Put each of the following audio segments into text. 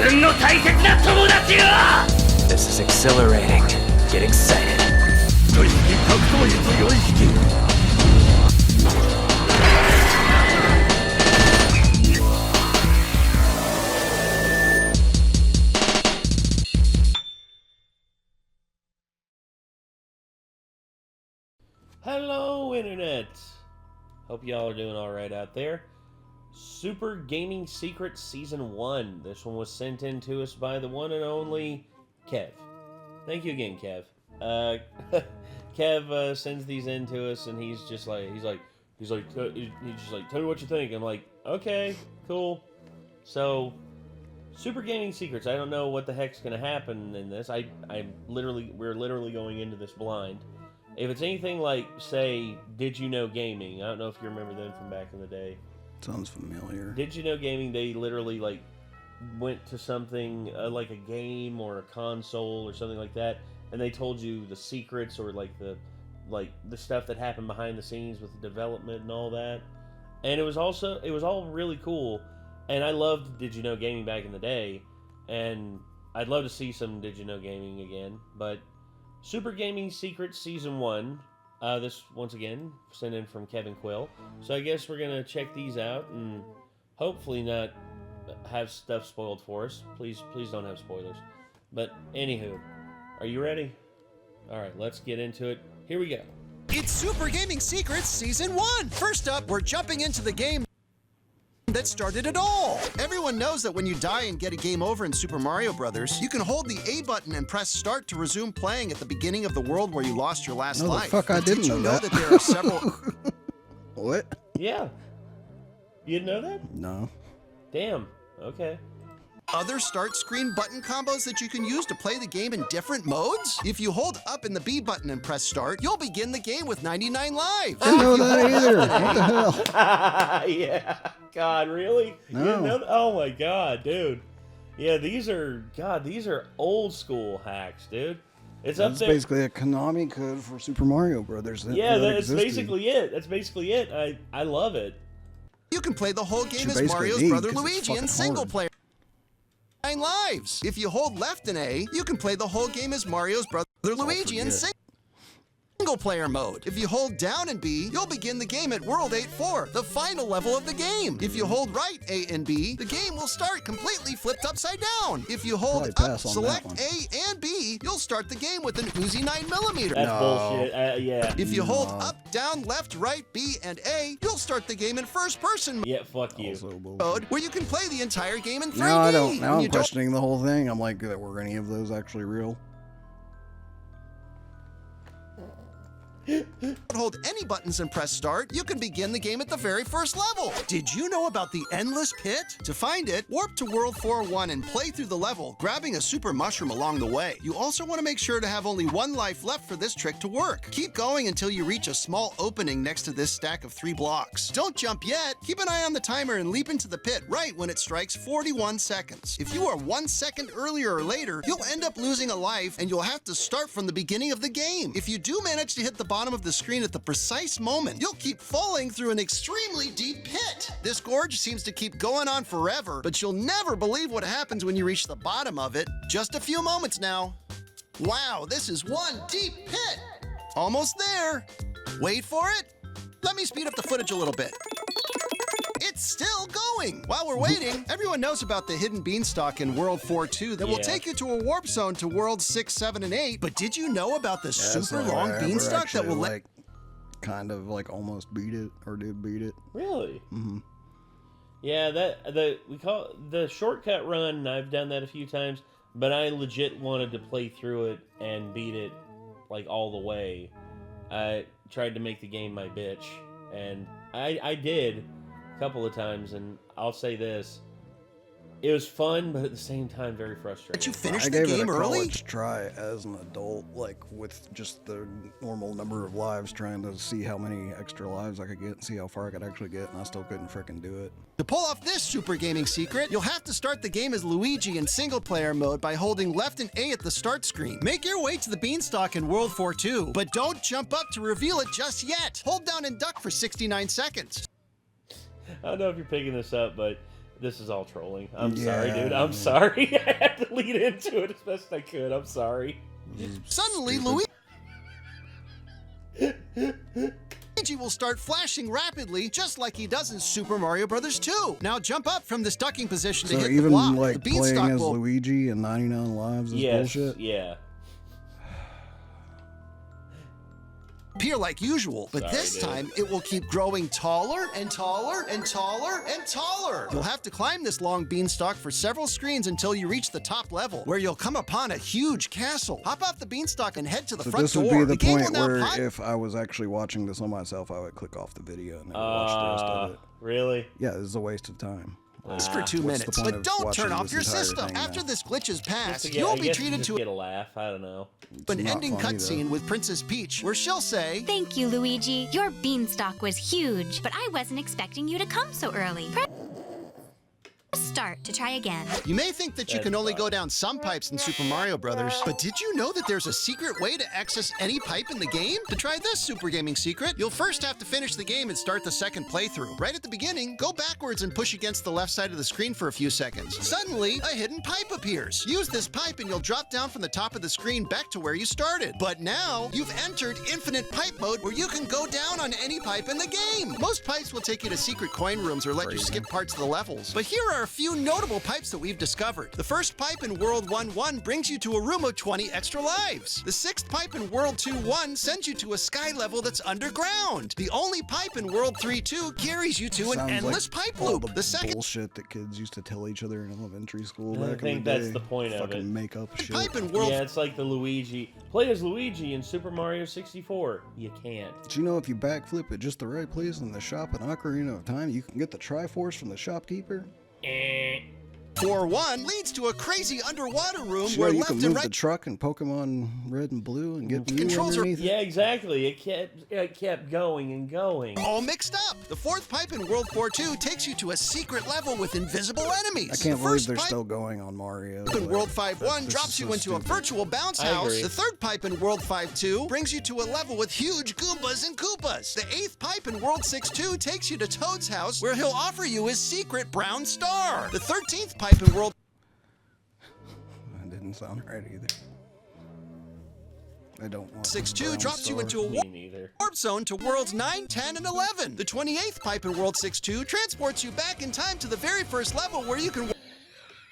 This is exhilarating. Get excited. Hello, Internet! Hope y'all are doing alright out there. Super Gaming Secret Season 1. This one was sent in to us by the one and only Kev. Thank you again, Kev. Kev sends these in to us, and he's just like, tell me what you think. I'm like, okay, cool. So, Super Gaming Secrets. I don't know what the heck's gonna happen in this. We're literally going into this blind. If it's anything like, say, Did You Know Gaming, I don't know if you remember them from back in the day. Sounds familiar. Did You Know Gaming, they literally, like, went to something, like a game or a console or something like that, and they told you the secrets or, like, the stuff that happened behind the scenes with the development and all that. And it was all really cool, and I loved Did You Know Gaming back in the day, and I'd love to see some Did You Know Gaming again, but Super Gaming Secrets Season 1, this, once again, sent in from Kevin Quill. So I guess we're going to check these out and hopefully not have stuff spoiled for us. Please don't have spoilers. But, anywho, are you ready? Alright, let's get into it. Here we go. It's Super Gaming Secrets Season 1! First up, we're jumping into the game that started it all. Everyone knows that when you die and get a game over in Super Mario Brothers, you can hold the A button and press start to resume playing at the beginning of the world where you lost your last life. No, the fuck, I didn't know that. Did you know that there are several... What? Yeah. You didn't know that? No. Damn. Okay. Other start screen button combos that you can use to play the game in different modes? If you hold up in the B button and press start, you'll begin the game with 99 lives. I didn't know that either. What the hell? Yeah. God, really? No. You didn't know that? Oh my god, dude. Yeah, these are old school hacks, dude. It's up there. That's basically a Konami code for Super Mario Brothers. Yeah, that's basically it. That's basically it. I love it. You can play the whole game as basically Mario's need, brother 'cause it's Luigi in fucking single hard. player. 9 lives. If you hold left in A, you can play the whole game as Mario's brother Luigi in single player mode. If you hold down in B, you'll begin the game at World 8-4, the final level of the game. If you hold right A and B, the game will start completely flipped upside down. If you hold up, select A and B, you'll start the game with an Uzi 9mm. That's bullshit. Yeah. If you hold up, down, left, right, B, and A, you'll start the game in first-person Yeah, fuck you. mode, where you can play the entire game in 3D. Now I don't. Now I'm questioning the whole thing. I'm like, were any of those actually real? Hold any buttons and press start, you can begin the game at the very first level. Did you know about the Endless Pit? To find it, warp to World 4-1 and play through the level, grabbing a super mushroom along the way. You also want to make sure to have only 1 life left for this trick to work. Keep going until you reach a small opening next to this stack of 3 blocks. Don't jump yet. Keep an eye on the timer and leap into the pit right when it strikes 41 seconds. If you are 1 second earlier or later, you'll end up losing a life and you'll have to start from the beginning of the game. If you do manage to hit the bottom of the screen at the precise moment, you'll keep falling through an extremely deep pit. This gorge seems to keep going on forever, but you'll never believe what happens when you reach the bottom of it. Just a few moments now. Wow, this is one deep pit. Almost there. Wait for it. Let me speed up the footage a little bit. It's still going! While we're waiting, everyone knows about the hidden beanstalk in World 4-2 that will take you to a warp zone to World 6, 7, and 8. But did you know about the super long beanstalk that will let... kind of like almost beat it, or did beat it. Really? Mm-hmm. Yeah, we call it the shortcut run. I've done that a few times, but I legit wanted to play through it and beat it like all the way. I tried to make the game my bitch, and I did a couple of times, and I'll say this. It was fun, but at the same time, very frustrating. Did you finish the game early? I gave it a early? college try as an adult, like with just the normal number of lives, trying to see how many extra lives I could get and see how far I could actually get, and I still couldn't frickin' do it. To pull off this super gaming secret, you'll have to start the game as Luigi in single player mode by holding left and A at the start screen. Make your way to the beanstalk in World 4-2, but don't jump up to reveal it just yet. Hold down and duck for 69 seconds. I don't know if you're picking this up, but This is all trolling. I'm Yeah, sorry, dude. I I'm mean- sorry. I had to lead into it as best I could. I'm sorry. Suddenly, Stupid. Luigi will start flashing rapidly, just like he does in Super Mario Bros. 2. Now jump up from this ducking position to So hit the even block. like The playing beanstalk as will Luigi and 99 lives is Yes. bullshit. Yeah. appear like usual, but Sorry, this dude. time it will keep growing taller and taller and taller and taller. You'll have to climb this long beanstalk for several screens until you reach the top level, where you'll come upon a huge castle. Hop off the beanstalk and head to the So front this door. would be the game point will now where pop- if I was actually watching this on myself, I would click off the video and then watch the rest of it. Really? Yeah, this is a waste of time. Just for 2 What's the minutes. point But of don't watching turn off this your entire system. thing After now? this glitch is passed, I you'll be guess treated just to get a laugh. I don't know. an not ending funny, cutscene though. with Princess Peach, where she'll say, Thank you, Luigi. Your beanstalk was huge, but I wasn't expecting you to come so early. Press start to try again. You may think that you can That's only fine. go down some pipes in Super Mario Brothers, but did you know that there's a secret way to access any pipe in the game? To try this super gaming secret, you'll first have to finish the game and start the second playthrough. Right at the beginning, go backwards and push against the left side of the screen for a few seconds. Suddenly, a hidden pipe appears. Use this pipe and you'll drop down from the top of the screen back to where you started. But now, you've entered infinite pipe mode where you can go down on any pipe in the game. Most pipes will take you to secret coin rooms or let you skip parts of the levels. But here are a few notable pipes that we've discovered. The first pipe in World 1-1 brings you to a room of 20 extra lives. The sixth pipe in World 2-1 sends you to a sky level that's underground. The only pipe in World 3-2 carries you to an Sounds endless like pipe all loop. The second bullshit that kids used to tell each other in elementary school I back think in the day. that's the point of Fucking it. make up shit. pipe in World Yeah, it's like the Luigi. Play as Luigi in Super Mario 64. You can't. Did you know if you backflip at just the right place in the shop in Ocarina of Time, you can get the Triforce from the shopkeeper? 4-1 leads to a crazy underwater room Did you know where you left can and move right the truck in Pokemon Red and Blue and get Mew Controls are- underneath it? Yeah, exactly. It kept going and going. all mixed up. The fourth pipe in World 4-2 takes you to a secret level with invisible enemies. I can't the believe first they're pipe still going on Mario. in like, World 5-1 this drops is you so into a stupid. virtual bounce I house. agree. The third pipe in World 5-2 brings you to a level with huge Goombas and Koopas. The eighth pipe in World 6-2 takes you to Toad's house, where he'll offer you his secret brown star. The 13th pipe in World That didn't sound right either. I don't want 6-2 brown drops you star. into a Me neither. warp zone to Worlds 9, 10, and 11. The 28th pipe in World 6-2 transports you back in time to the very first level where you can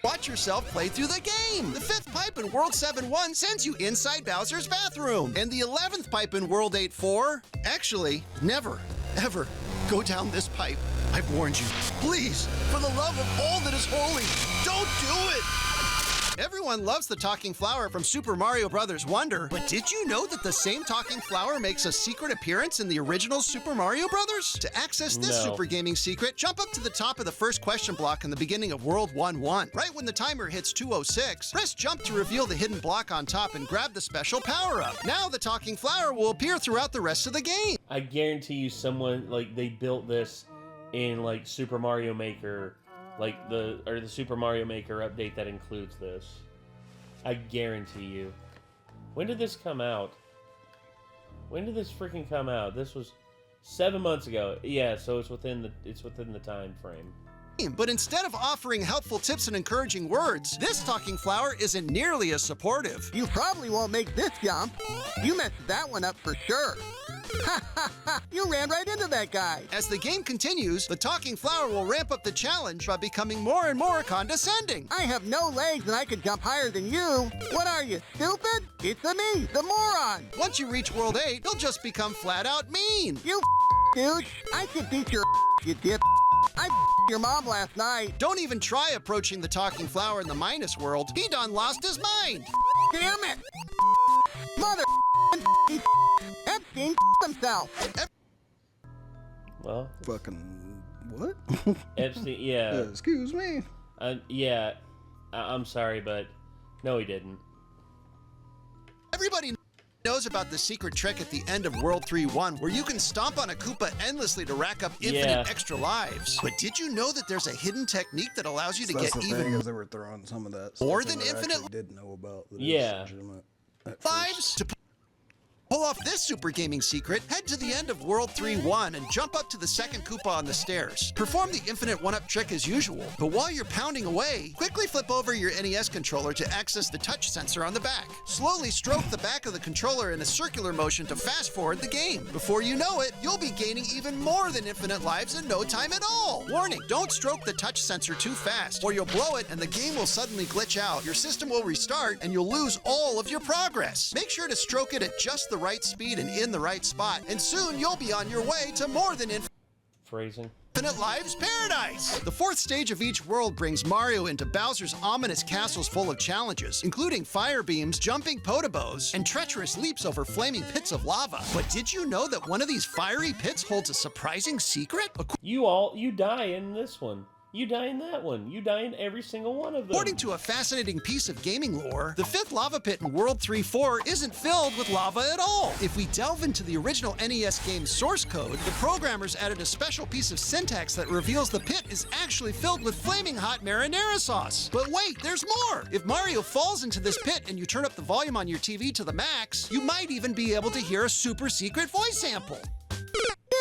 watch yourself play through the game. The 5th pipe in World 7-1 sends you inside Bowser's bathroom. And the 11th pipe in World 8-4, actually, never, ever go down this pipe. I've warned you. Please, for the love of all that is holy, don't do it! Everyone loves the talking flower from Super Mario Bros. Wonder, but did you know that the same talking flower makes a secret appearance in the original Super Mario Bros.? To access this No. super gaming secret, jump up to the top of the first question block in the beginning of World 1-1. Right when the timer hits 206, press jump to reveal the hidden block on top and grab the special power-up. Now the talking flower will appear throughout the rest of the game. I guarantee you someone, like, they built this in, like, Super Mario Maker, like, the Super Mario Maker update that includes this. I guarantee you. When did this come out? When did this freaking come out? This was 7 months ago. Yeah, so it's within the time frame. But instead of offering helpful tips and encouraging words, this talking flower isn't nearly as supportive. You probably won't make this jump. You messed that one up for sure. Ha ha ha! You ran right into that guy. As the game continues, the talking flower will ramp up the challenge by becoming more and more condescending. I have no legs and I could jump higher than you. What are you, stupid? It's me, the moron. Once you reach World 8, you'll just become flat out mean. You dude. I could beat your you dip. I your mom last night. Don't even try approaching the talking flower in the minus world. He done lost his mind. Damn it! Mother Epstein himself. Fucking what? Epstein, yeah. Excuse me. Yeah. I'm sorry, but no, he didn't. Everybody knows about the secret trick at the end of World 3-1 where you can stomp on a Koopa endlessly to rack up infinite Yeah. extra lives. But did you know that there's a hidden technique that allows you to That's get the even thing, is they were throwing some of that more stuff than in that I infinite actually did know about. That is Yeah. legitimate at lives first. to pull off this super gaming secret, head to the end of World 3-1 and jump up to the second Koopa on the stairs. Perform the infinite one-up trick as usual, but while you're pounding away, quickly flip over your NES controller to access the touch sensor on the back. Slowly stroke the back of the controller in a circular motion to fast-forward the game. Before you know it, you'll be gaining even more than infinite lives in no time at all. Warning, don't stroke the touch sensor too fast, or you'll blow it and the game will suddenly glitch out, your system will restart, and you'll lose all of your progress. Make sure to stroke it at just the right speed and in the right spot, and soon you'll be on your way to more than Phrasing. Infinite Lives Paradise! The fourth stage of each world brings Mario into Bowser's ominous castles full of challenges, including fire beams, jumping potobos, and treacherous leaps over flaming pits of lava. But did you know that one of these fiery pits holds a surprising secret? You die in this one. You die in that one. You die in every single one of them. According to a fascinating piece of gaming lore, the fifth lava pit in World 3-4 isn't filled with lava at all. If we delve into the original NES game's source code, the programmers added a special piece of syntax that reveals the pit is actually filled with flaming hot marinara sauce. But wait, there's more! If Mario falls into this pit and you turn up the volume on your TV to the max, you might even be able to hear a super secret voice sample.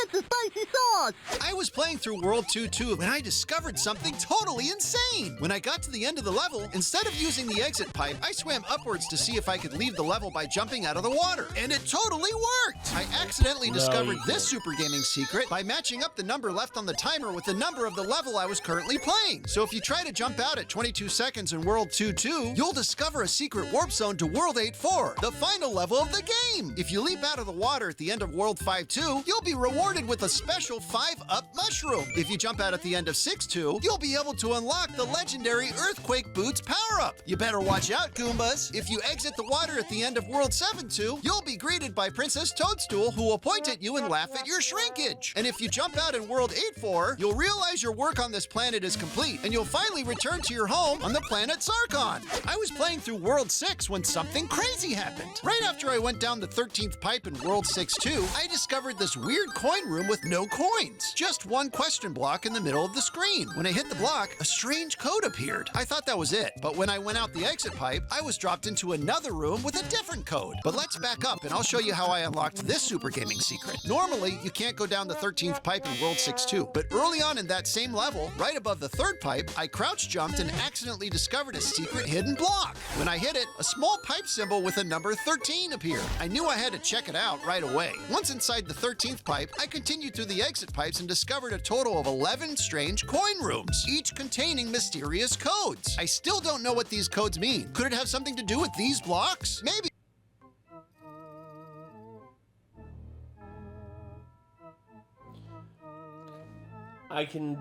It's a spicy sauce! I was playing through World 2-2 when I discovered something totally insane. When I got to the end of the level, instead of using the exit pipe, I swam upwards to see if I could leave the level by jumping out of the water. And it totally worked! I accidentally discovered this super gaming secret by matching up the number left on the timer with the number of the level I was currently playing. So if you try to jump out at 22 seconds in World 2-2, you'll discover a secret warp zone to World 8-4, the final level of the game. If you leap out of the water at the end of World 5-2, you'll be rewarded with a special 5-up mushroom. If you jump out at the end of 6-2, you'll be able to unlock the legendary Earthquake Boots power-up. You better watch out, Goombas. If you exit the water at the end of World 7-2, you'll be greeted by Princess Toadstool, who will point at you and laugh at your shrinkage. And if you jump out in World 8-4, you'll realize your work on this planet is complete, and you'll finally return to your home on the planet Sarkon. I was playing through World 6 when something crazy happened. Right after I went down the 13th pipe in World 6-2, I discovered this weird coin room with no coins. Just one question block in the middle of the screen. When I hit the block, a strange code appeared. I thought that was it, but when I went out the exit pipe, I was dropped into another room with a different code. But let's back up and I'll show you how I unlocked this super gaming secret. Normally, you can't go down the 13th pipe in World 6-2, but early on in that same level, right above the third pipe, I crouch jumped and accidentally discovered a secret hidden block. When I hit it, a small pipe symbol with a number 13 appeared. I knew I had to check it out right away. Once inside the 13th pipe, I continued through the exit pipes and discovered a total of 11 strange coin rooms, each containing mysterious codes. I still don't know what these codes mean. Could it have something to do with these blocks? Maybe. I can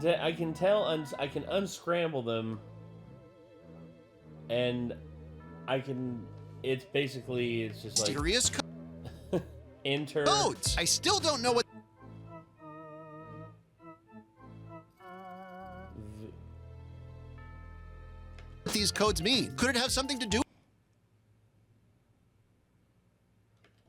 unscramble them, and it's just like Mysterious enter codes. I still don't know what these codes mean. Could it have something to do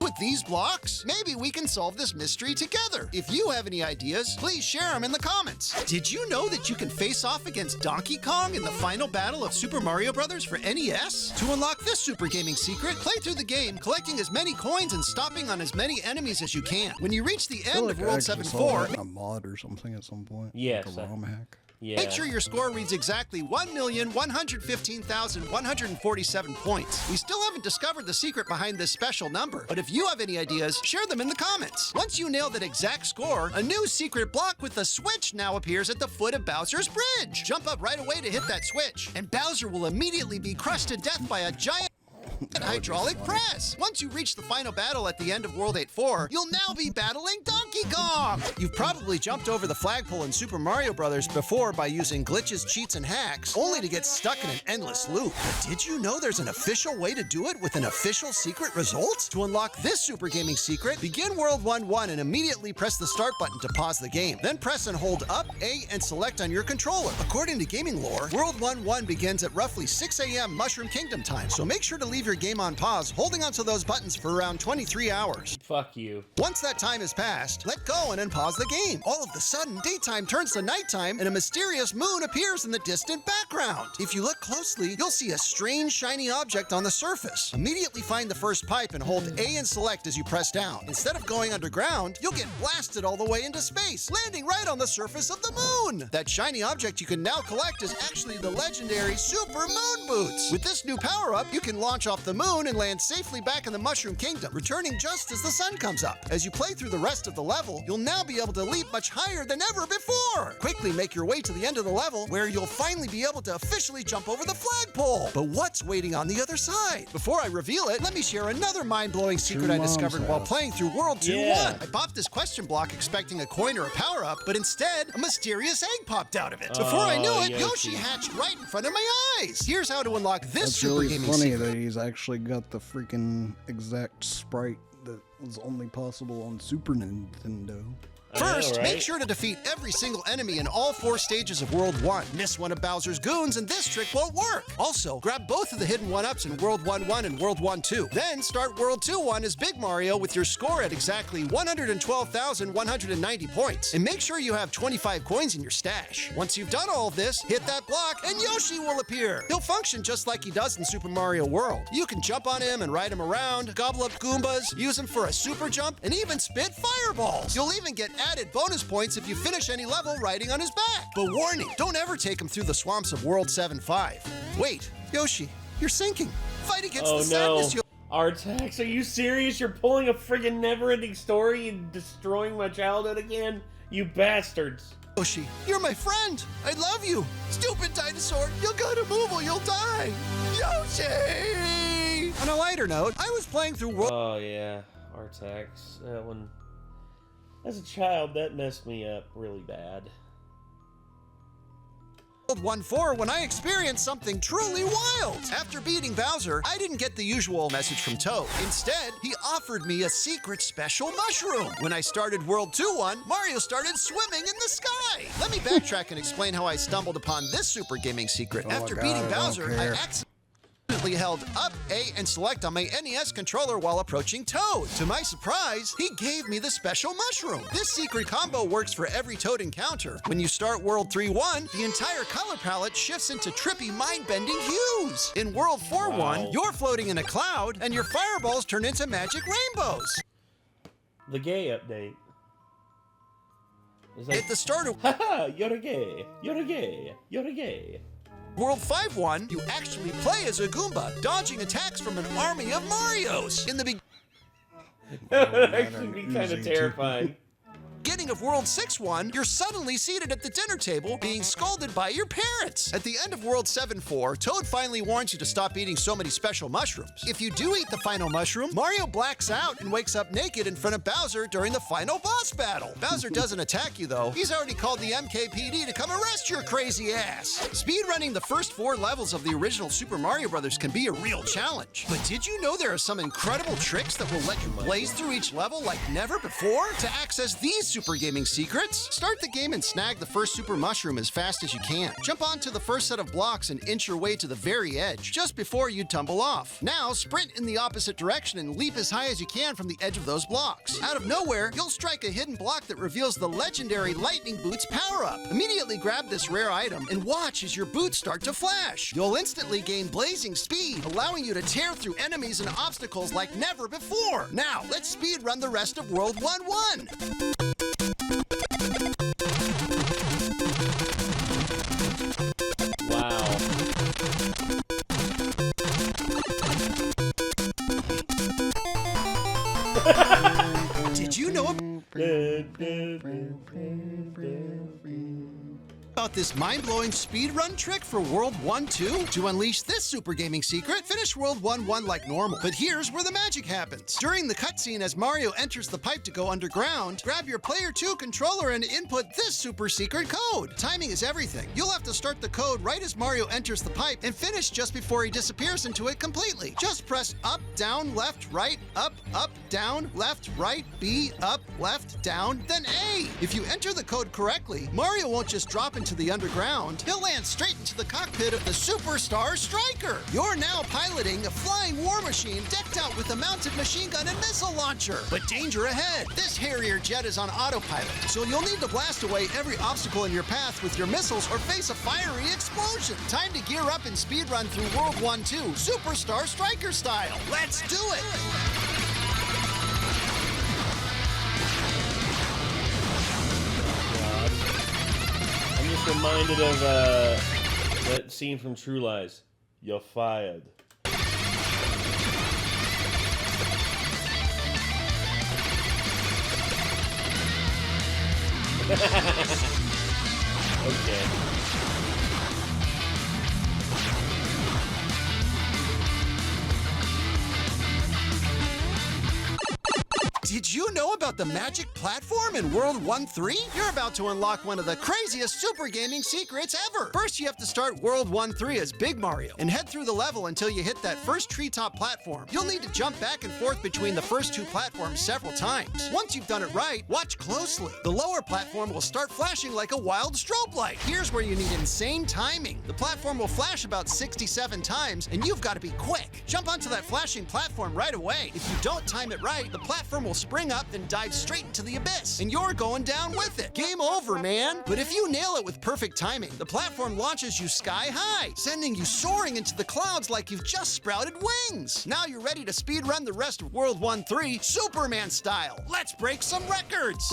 with these blocks? Maybe we can solve this mystery together. If you have any ideas, please share them in the comments. Did you know that you can face off against Donkey Kong in the final battle of Super Mario Bros. For NES? To unlock this super gaming secret, play through the game, collecting as many coins and stomping on as many enemies as you can. When you reach the end of World 7-4, a mod or something at some point. Yes. Like a ROM hack. Yeah. Make sure your score reads exactly 1,115,147 points. We still haven't discovered the secret behind this special number, but if you have any ideas, share them in the comments. Once you nail that exact score, a new secret block with a switch now appears at the foot of Bowser's bridge. Jump up right away to hit that switch, and Bowser will immediately be crushed to death by a giant hydraulic press. Once you reach the final battle at the end of World 8-4, you'll now be battling Donkey Kong. You've probably jumped over the flagpole in Super Mario Bros. Before by using glitches, cheats, and hacks, only to get stuck in an endless loop. But did you know there's an official way to do it with an official secret result? To unlock this super gaming secret, begin World 1-1 and immediately press the start button to pause the game. Then press and hold up, A, and select on your controller. According to gaming lore, World 1-1 begins at roughly 6 a.m. Mushroom Kingdom time, so make sure to leave your your game on pause, holding onto those buttons for around 23 hours. Fuck you. Once that time has passed, let go and unpause the game. All of a sudden, daytime turns to nighttime and a mysterious moon appears in the distant background. If you look closely, you'll see a strange shiny object on the surface. Immediately find the first pipe and hold A and select as you press down. Instead of going underground, you'll get blasted all the way into space, landing right on the surface of the moon. That shiny object you can now collect is actually the legendary Super Moon Boots. With this new power-up, you can launch off the moon and land safely back in the Mushroom Kingdom, returning just as the sun comes up. As you play through the rest of the level, you'll now be able to leap much higher than ever before. Quickly make your way to the end of the level, where you'll finally be able to officially jump over the flagpole. But what's waiting on the other side? Before I reveal it, let me share another mind-blowing secret I discovered while playing through World 2-1. I popped this question block expecting a coin or a power-up, but instead, a mysterious egg popped out of it. Before I knew it, Yoshi hatched right in front of my eyes. Here's how to unlock this That's Super really Gaming funny secret. that he's actually got the freaking exact sprite that was only possible on Super Nintendo. First, right? make sure to defeat every single enemy in all 4 stages of World 1. Miss one of Bowser's goons and this trick won't work. Also, grab both of the hidden 1-ups in World 1-1 and World 1-2. Then start World 2-1 as Big Mario with your score at exactly 112,190 points. And make sure you have 25 coins in your stash. Once you've done all of this, hit that block and Yoshi will appear. He'll function just like he does in Super Mario World. You can jump on him and ride him around, gobble up Goombas, use him for a super jump, and even spit fireballs. You'll even get added bonus points if you finish any level riding on his back. But warning, don't ever take him through the swamps of World 7-5. Wait, Yoshi, you're sinking. Fight against the sadness. Artax, are you serious? You're pulling a friggin' never-ending story and destroying my childhood again? You bastards. Yoshi, you're my friend. I love you. Stupid dinosaur, you gotta move or you'll die. Yoshi! On a lighter note, I was playing through World... Oh, yeah. Artax. That one... As a child, that messed me up really bad. 1-4 when I experienced something truly wild. After beating Bowser, I didn't get the usual message from Toad. Instead, he offered me a secret special mushroom. When I started World 2-1, Mario started swimming in the sky. Let me backtrack and explain how I stumbled upon this Super Gaming secret. After beating Bowser, I accidentally held up A and select on my NES controller while approaching Toad. To my surprise, he gave me the special mushroom. This secret combo works for every Toad encounter. When you start World 3-1, the entire color palette shifts into trippy, mind-bending hues. In World 4-1, you're floating in a cloud, and your fireballs turn into magic rainbows. The gay update. Is that... At the start of Haha, you're gay. You're gay. You're gay. World 5-1, you actually play as a Goomba, dodging attacks from an army of Marios. In the That would actually be kind of terrifying. beginning of World 6-1, you're suddenly seated at the dinner table being scolded by your parents. At the end of World 7-4, Toad finally warns you to stop eating so many special mushrooms. If you do eat the final mushroom, Mario blacks out and wakes up naked in front of Bowser during the final boss battle. Bowser doesn't attack you though. He's already called the MKPD to come arrest your crazy ass. Speedrunning the first 4 levels of the original Super Mario Bros. Can be a real challenge. But did you know there are some incredible tricks that will let you blaze through each level like never before? To access these Super Gaming secrets, start the game and snag the first Super Mushroom as fast as you can. Jump onto the first set of blocks and inch your way to the very edge, just before you tumble off. Now, sprint in the opposite direction and leap as high as you can from the edge of those blocks. Out of nowhere, you'll strike a hidden block that reveals the legendary Lightning Boots power-up. Immediately grab this rare item and watch as your boots start to flash. You'll instantly gain blazing speed, allowing you to tear through enemies and obstacles like never before. Now, let's speed run the rest of World 1-1. Wow. Did you know about this mind-blowing speedrun trick for World 1-2? To unleash this Super Gaming secret, finish World 1-1 like normal. But here's where the magic happens. During the cutscene as Mario enters the pipe to go underground, grab your Player 2 controller and input this super secret code. Timing is everything. You'll have to start the code right as Mario enters the pipe and finish just before he disappears into it completely. Just press up, down, left, right, up, down, left, right, B, up, left, down, then A. If you enter the code correctly, Mario won't just drop into into the underground, he'll land straight into the cockpit of the Superstar Striker. You're now piloting a flying war machine decked out with a mounted machine gun and missile launcher. But danger ahead. This Harrier jet is on autopilot, so you'll need to blast away every obstacle in your path with your missiles or face a fiery explosion. Time to gear up and speedrun through World 1-2, Superstar Striker style. Let's do it! I'm just reminded of that scene from True Lies. You're fired. Okay. Did you know about the magic platform in World 1-3? You're about to unlock one of the craziest super gaming secrets ever. First, you have to start World 1-3 as Big Mario and head through the level until you hit that first treetop platform. You'll need to jump back and forth between the first two platforms several times. Once you've done it right, watch closely. The lower platform will start flashing like a wild strobe light. Here's where you need insane timing. The platform will flash about 67 times, and you've got to be quick. Jump onto that flashing platform right away. If you don't time it right, the platform will spring up and dive straight into the abyss, and you're going down with it. Game over, man. But if you nail it with perfect timing, the platform launches you sky high, sending you soaring into the clouds like you've just sprouted wings. Now you're ready to speedrun the rest of World 1-3 Superman style. Let's break some records.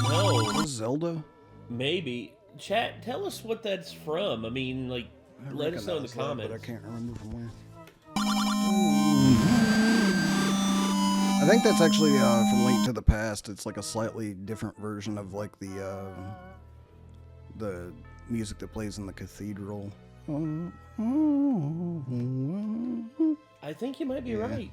No. Zelda? Maybe. Chat, tell us what that's from. I mean, like, let us know in the comments. But I can't remember from where. I think that's actually from Link to the Past. It's like a slightly different version of like the music that plays in the cathedral. I think you might be right.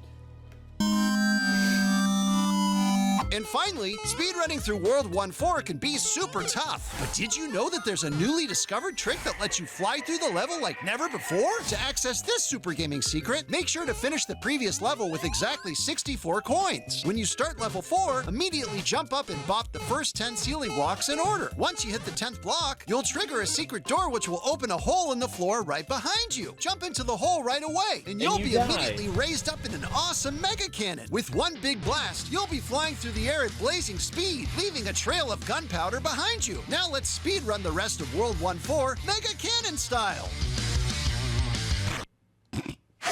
And finally, speedrunning through World 1-4 can be super tough. But did you know that there's a newly discovered trick that lets you fly through the level like never before? To access this super gaming secret, make sure to finish the previous level with exactly 64 coins. When you start level 4, immediately jump up and bop the first 10 ceiling blocks in order. Once you hit the 10th block, you'll trigger a secret door which will open a hole in the floor right behind you. Jump into the hole right away, and you'll be immediately raised up in an awesome mega cannon. With one big blast, you'll be flying through the air at blazing speed, leaving a trail of gunpowder behind you. Now let's speed run the rest of World 1-4 Mega Cannon style.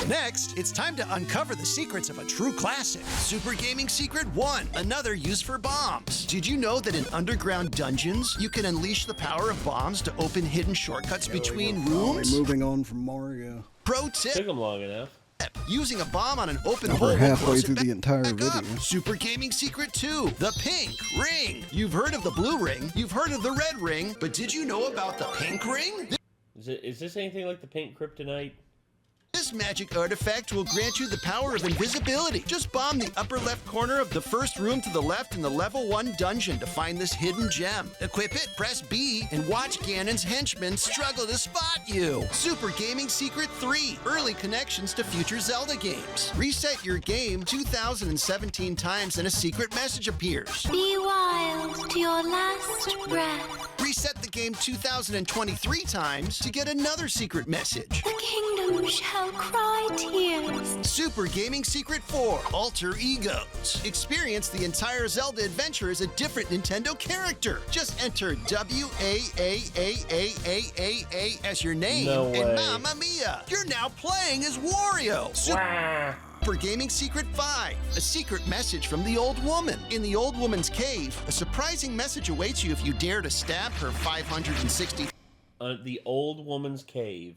Next, it's time to uncover the secrets of a true classic. Super Gaming Secret 1, another use for bombs. Did you know that in underground dungeons, you can unleash the power of bombs to open hidden shortcuts between rooms? Moving on from Mario. Pro tip. Took them long enough. Using a bomb on an open We're hole will halfway close through it the entire back video. up. Super Gaming Secret 2, the pink ring. You've heard of the blue ring, you've heard of the red ring, but did you know about the pink ring? Is this anything like the pink kryptonite? This magic artifact will grant you the power of invisibility. Just bomb the upper left corner of the first room to the left in the level 1 dungeon to find this hidden gem. Equip it, press B, and watch Ganon's henchmen struggle to spot you. Super Gaming Secret 3, early connections to future Zelda games. Reset your game 2017 times and a secret message appears. Be wild to your last breath. Reset the game 2023 times to get another secret message. The kingdom shall cry tears. Super Gaming Secret 4, Alter Egos. Experience the entire Zelda adventure as a different Nintendo character. Just enter W-A-A-A-A-A-A as your name, No way. and Mamma Mia, you're now playing as Wario. Super Gaming Secret 5, a secret message from the old woman. In the old woman's cave, a surprising message awaits you if you dare to stab her 560... The old woman's cave.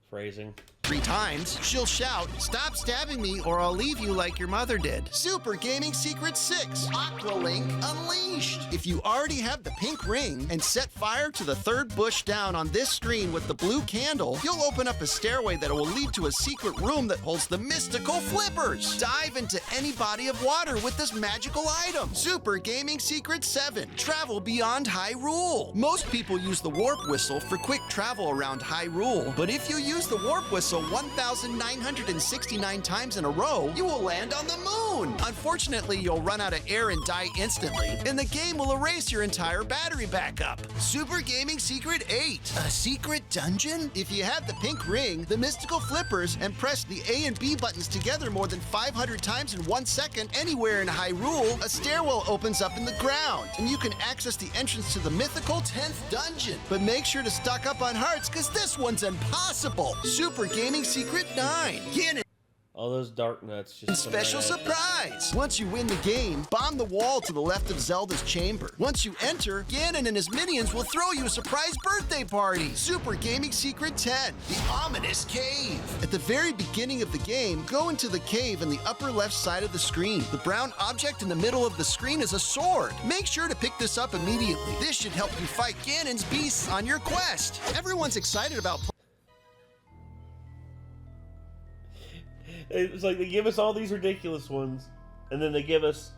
Phrasing. 3 times, she'll shout, "Stop stabbing me or I'll leave you like your mother did." Super Gaming Secret 6, Aqualink Unleashed. If you already have the pink ring and set fire to the 3rd bush down on this screen with the blue candle, you'll open up a stairway that will lead to a secret room that holds the mystical flippers. Dive into any body of water with this magical item. Super Gaming Secret 7, Travel Beyond Hyrule. Most people use the warp whistle for quick travel around Hyrule, but if you use the warp whistle 1,969 times in a row, you will land on the moon. Unfortunately, you'll run out of air and die instantly, and the game will erase your entire battery backup. Super Gaming Secret 8, a secret dungeon? If you have the pink ring, the mystical flippers, and press the A and B buttons together more than 500 times in 1 second anywhere in Hyrule, a stairwell opens up in the ground, and you can access the entrance to the mythical 10th dungeon. But make sure to stock up on hearts, because this one's impossible. Super Gaming Secret 9, Ganon. All those dark nuts just Special surprise! Once you win the game, bomb the wall to the left of Zelda's chamber. Once you enter, Ganon and his minions will throw you a surprise birthday party. Super Gaming Secret 10, the ominous cave. At the very beginning of the game, go into the cave in the upper left side of the screen. The brown object in the middle of the screen is a sword. Make sure to pick this up immediately. This should help you fight Ganon's beasts on your quest. Everyone's excited about It's like they give us all these ridiculous ones, and then they give us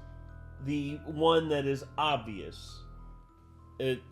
the one that is obvious.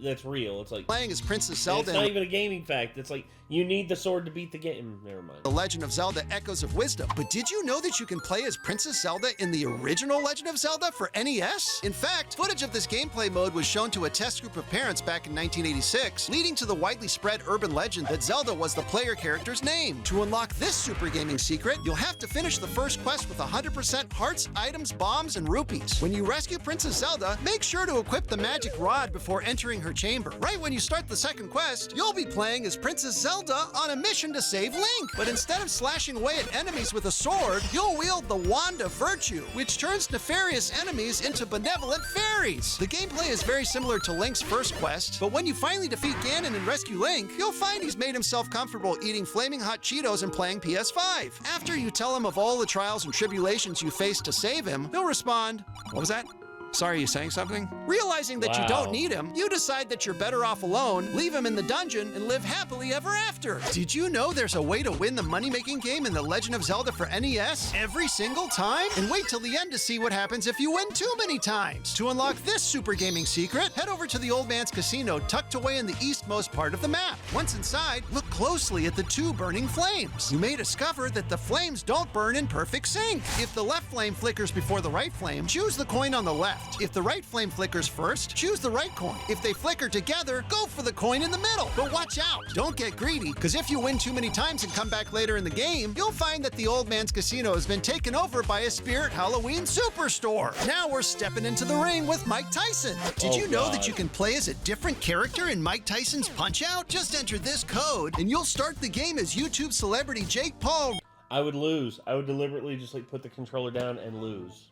That's real. It's like playing as Princess Zelda. It's not even a gaming fact. It's like you need the sword to beat the game. Never mind. The Legend of Zelda Echoes of Wisdom. But did you know that you can play as Princess Zelda in the original Legend of Zelda for NES? In fact, footage of this gameplay mode was shown to a test group of parents back in 1986, leading to the widely spread urban legend that Zelda was the player character's name. To unlock this Super Gaming secret, you'll have to finish the first quest with 100% hearts, items, bombs, and rupees. When you rescue Princess Zelda, make sure to equip the magic rod before entering her chamber. Right when you start the second quest, you'll be playing as Princess Zelda on a mission to save Link. But instead of slashing away at enemies with a sword, you'll wield the Wand of Virtue, which turns nefarious enemies into benevolent fairies. The gameplay is very similar to Link's first quest, but when you finally defeat Ganon and rescue Link, you'll find he's made himself comfortable eating flaming hot Cheetos and playing PS5. After you tell him of all the trials and tribulations you faced to save him, he'll respond, "What was that? Sorry, you saying something?" Realizing that you don't need him, you decide that you're better off alone, leave him in the dungeon, and live happily ever after. Did you know there's a way to win the money-making game in The Legend of Zelda for NES every single time? And wait till the end to see what happens if you win too many times. To unlock this Super Gaming secret, head over to the Old Man's Casino tucked away in the eastmost part of the map. Once inside, look closely at the 2 burning flames. You may discover that the flames don't burn in perfect sync. If the left flame flickers before the right flame, choose the coin on the left. If the right flame flickers first, choose the right coin. If they flicker together, go for the coin in the middle. But watch out! Don't get greedy, because if you win too many times and come back later in the game, you'll find that the Old Man's Casino has been taken over by a Spirit Halloween Superstore. Now we're stepping into the ring with Mike Tyson. Did you know that you can play as a different character in Mike Tyson's Punch-Out? Just enter this code, and you'll start the game as YouTube celebrity Jake Paul. I would lose. I would deliberately just like put the controller down and lose.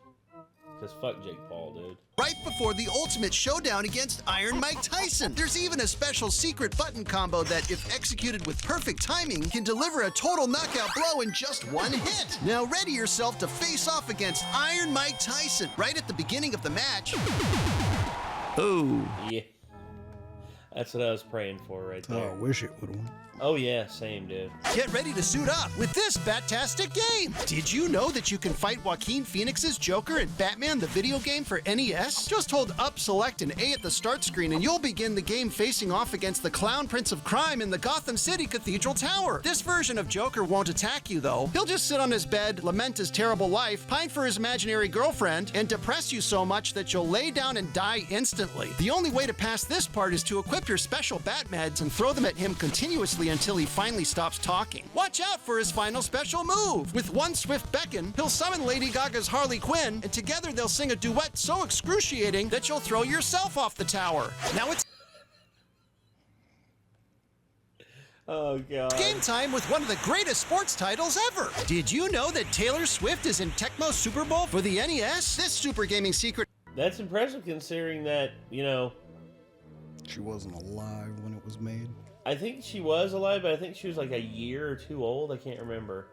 Because fuck Jake Paul, dude. Right before the ultimate showdown against Iron Mike Tyson. There's even a special secret button combo that, if executed with perfect timing, can deliver a total knockout blow in just 1 hit. Now ready yourself to face off against Iron Mike Tyson right at the beginning of the match. Oh. Yeah. That's what I was praying for right there. Oh, I wish it would have won. Oh yeah, same, dude. Get ready to suit up with this Bat-tastic game. Did you know that you can fight Joaquin Phoenix's Joker in Batman the video game for NES? Just hold up, select, and A at the start screen, and you'll begin the game facing off against the Clown Prince of Crime in the Gotham City Cathedral Tower. This version of Joker won't attack you, though. He'll just sit on his bed, lament his terrible life, pine for his imaginary girlfriend, and depress you so much that you'll lay down and die instantly. The only way to pass this part is to equip your special bat meds and throw them at him continuously until he finally stops talking. Watch out for his final special move. With one swift beckon, he'll summon Lady Gaga's Harley Quinn, and together they'll sing a duet so excruciating that you'll throw yourself off the tower. Now it's Oh god. game time with one of the greatest sports titles ever. Did you know that Taylor Swift is in Tecmo Super Bowl for the NES? This Super Gaming secret. That's impressive considering that, you know, She wasn't alive when it was made. I think she was alive, but I think she was like a year or two old. I can't remember.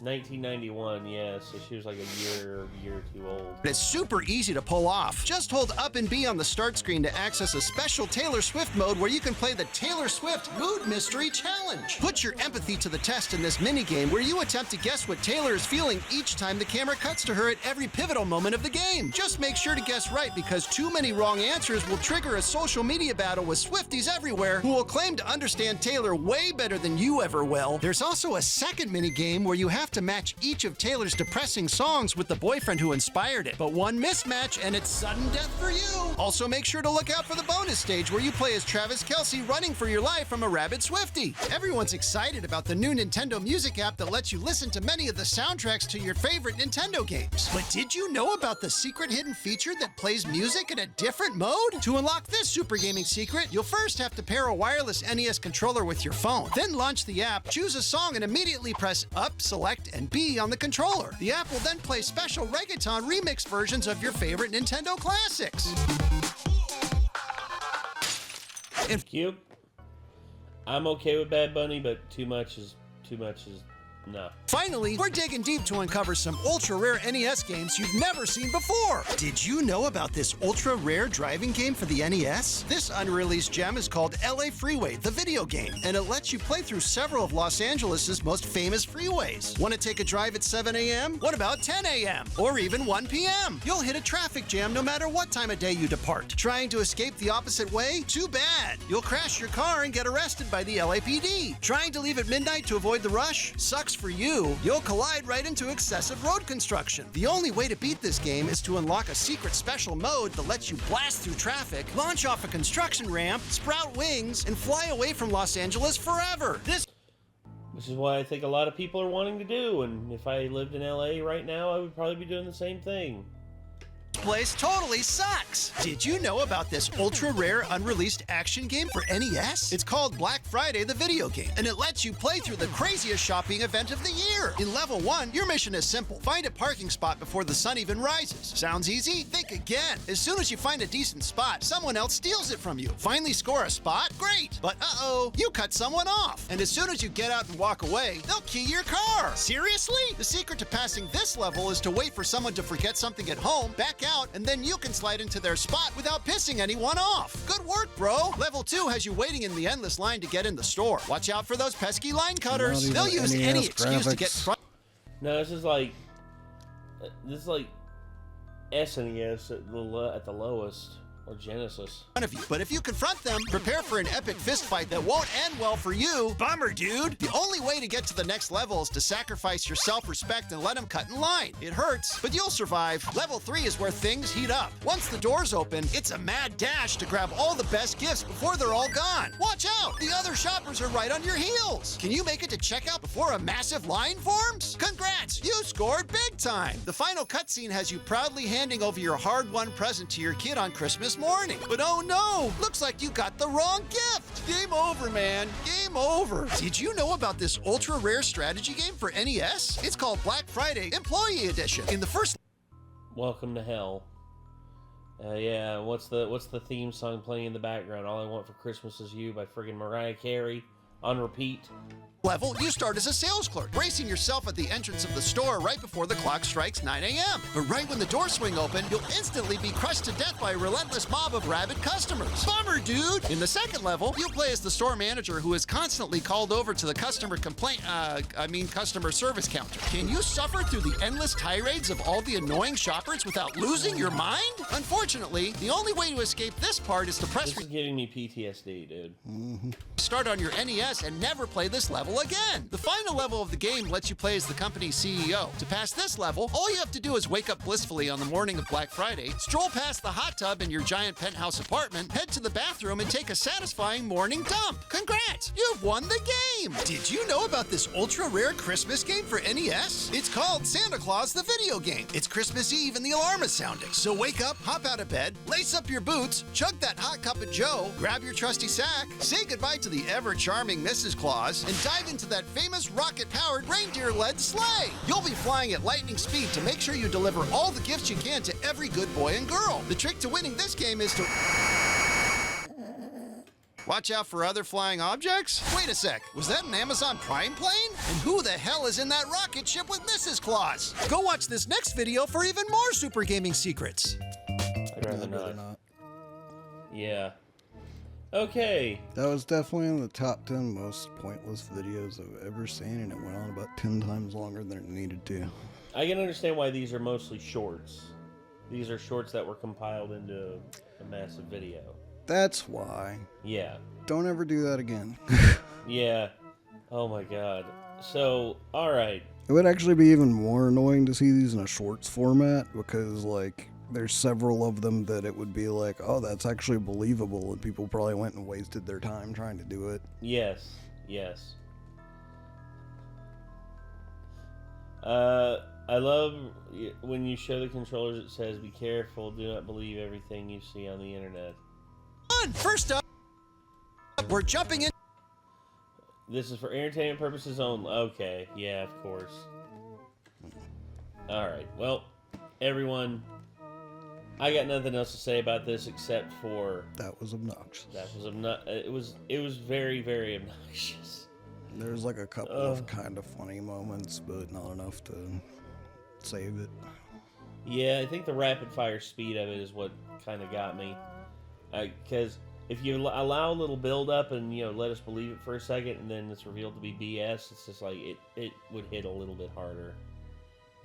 1991, yeah, so she was like a year or two old. It's super easy to pull off. Just hold up and B on the start screen to access a special Taylor Swift mode where you can play the Taylor Swift Mood Mystery Challenge. Put your empathy to the test in this minigame where you attempt to guess what Taylor is feeling each time the camera cuts to her at every pivotal moment of the game. Just make sure to guess right because too many wrong answers will trigger a social media battle with Swifties everywhere who will claim to understand Taylor way better than you ever will. There's also a second minigame where you have to match each of Taylor's depressing songs with the boyfriend who inspired it. But one mismatch and it's sudden death for you. Also make sure to look out for the bonus stage where you play as Travis Kelce running for your life from a rabid Swiftie. Everyone's excited about the new Nintendo Music app that lets you listen to many of the soundtracks to your favorite Nintendo games. But did you know about the secret hidden feature that plays music in a different mode? To unlock this super gaming secret, you'll first have to pair a wireless NES controller with your phone. Then launch the app, choose a song, and immediately press up, select, and B on the controller. The app will then play special reggaeton remix versions of your favorite Nintendo classics. Cute. I'm okay with Bad Bunny, but too much is no. Finally, we're digging deep to uncover some ultra-rare NES games you've never seen before. Did you know about this ultra-rare driving game for the NES? This unreleased gem is called LA Freeway, the video game, and it lets you play through several of Los Angeles' most famous freeways. Want to take a drive at 7 a.m.? What about 10 a.m.? Or even 1 p.m.? You'll hit a traffic jam no matter what time of day you depart. Trying to escape the opposite way? Too bad. You'll crash your car and get arrested by the LAPD. Trying to leave at midnight to avoid the rush? Sucks for you. You'll collide right into excessive road construction. The only way to beat this game is to unlock a secret special mode that lets you blast through traffic, launch off a construction ramp, sprout wings, and fly away from Los Angeles forever. Which is what I think a lot of people are wanting to do, and if I lived in LA right now, I would probably be doing the same thing. Place totally sucks. Did you know about this ultra-rare unreleased action game for NES? It's called Black Friday the video game, and it lets you play through the craziest shopping event of the year. In level 1, your mission is simple. Find a parking spot before the sun even rises. Sounds easy? Think again. As soon as you find a decent spot, someone else steals it from you. Finally score a spot? Great. But uh-oh, you cut someone off. And as soon as you get out and walk away, they'll key your car. Seriously? The secret to passing this level is to wait for someone to forget something at home, back out, and then you can slide into their spot without pissing anyone off. Good work, bro. Level 2 has you waiting in the endless line to get in the store. Watch out for those pesky line cutters. They'll use any excuse to get in front. No, this is like SNES at the lowest. Or Genesis. Of you. But if you confront them, prepare for an epic fistfight that won't end well for you. Bummer, dude. The only way to get to the next level is to sacrifice your self-respect and let them cut in line. It hurts, but you'll survive. Level 3 is where things heat up. Once the doors open, it's a mad dash to grab all the best gifts before they're all gone. Watch out! The other shoppers are right on your heels. Can you make it to checkout before a massive line forms? Congrats! You scored big time! The final cutscene has you proudly handing over your hard-won present to your kid on Christmas morning. But oh no, looks like you got the wrong gift. Game over, man. Game over. Did you know about this ultra rare strategy game for NES? It's called Black Friday Employee Edition. In the first Welcome to Hell. Yeah, what's the theme song playing in the background? All I Want for Christmas Is You by friggin' Mariah Carey on repeat. level, you start as a sales clerk, bracing yourself at the entrance of the store right before the clock strikes 9 a.m. But right when the doors swing open, you'll instantly be crushed to death by a relentless mob of rabid customers. Bummer, dude! In the second level, you play as the store manager who is constantly called over to the customer customer service counter. Can you suffer through the endless tirades of all the annoying shoppers without losing your mind? Unfortunately, the only way to escape this part is to press This is giving me PTSD, dude. Start on your NES and never play this level again. The final level of the game lets you play as the company's CEO. To pass this level, all you have to do is wake up blissfully on the morning of Black Friday, stroll past the hot tub in your giant penthouse apartment, head to the bathroom, and take a satisfying morning dump. Congrats! You've won the game! Did you know about this ultra-rare Christmas game for NES? It's called Santa Claus the Video Game. It's Christmas Eve and the alarm is sounding. So wake up, hop out of bed, lace up your boots, chug that hot cup of joe, grab your trusty sack, say goodbye to the ever-charming Mrs. Claus, and dive into that famous rocket-powered reindeer-led sleigh. You'll be flying at lightning speed to make sure you deliver all the gifts you can to every good boy and girl. The trick to winning this game is to Watch out for other flying objects? Wait a sec, was that an Amazon Prime plane? And who the hell is in that rocket ship with Mrs. Claus? Go watch this next video for even more Super Gaming secrets. I'd rather not. Yeah. Okay. That was definitely in the top 10 most pointless videos I've ever seen, and it went on about 10 times longer than it needed to. I can understand why these are mostly shorts. These are shorts that were compiled into a massive video. That's why. Yeah. Don't ever do that again. Yeah. Oh my god. So, alright. It would actually be even more annoying to see these in a shorts format, because, like, there's several of them that it would be like, oh, that's actually believable, and people probably went and wasted their time trying to do it. Yes. Yes. I love when you show the controllers, it says, be careful, do not believe everything you see on the internet. First up, we're jumping in. This is for entertainment purposes only. Okay, yeah, of course. Alright, well, everyone, I got nothing else to say about this except for... That was obnoxious. That was it was very, very obnoxious. There's like a couple of kind of funny moments, but not enough to save it. Yeah, I think the rapid fire speed of it is what kind of got me. Because if you allow a little build up and, you know, let us believe it for a second and then it's revealed to be BS, it's just like it would hit a little bit harder.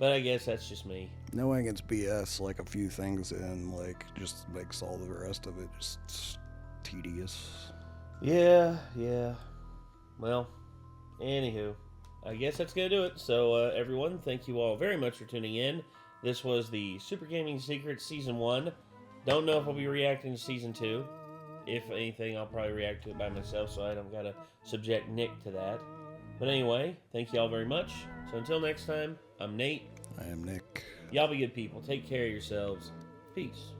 But I guess that's just me. Knowing it's BS, like a few things in, like, just makes all the rest of it just tedious. Yeah. Well, anywho, I guess that's going to do it. So, everyone, thank you all very much for tuning in. This was the Super Gaming Secrets Season 1. Don't know if I'll be reacting to Season 2. If anything, I'll probably react to it by myself, so I don't got to subject Nick to that. But anyway, thank you all very much. So until next time, I'm Nate. I am Nick. Y'all be good people. Take care of yourselves. Peace.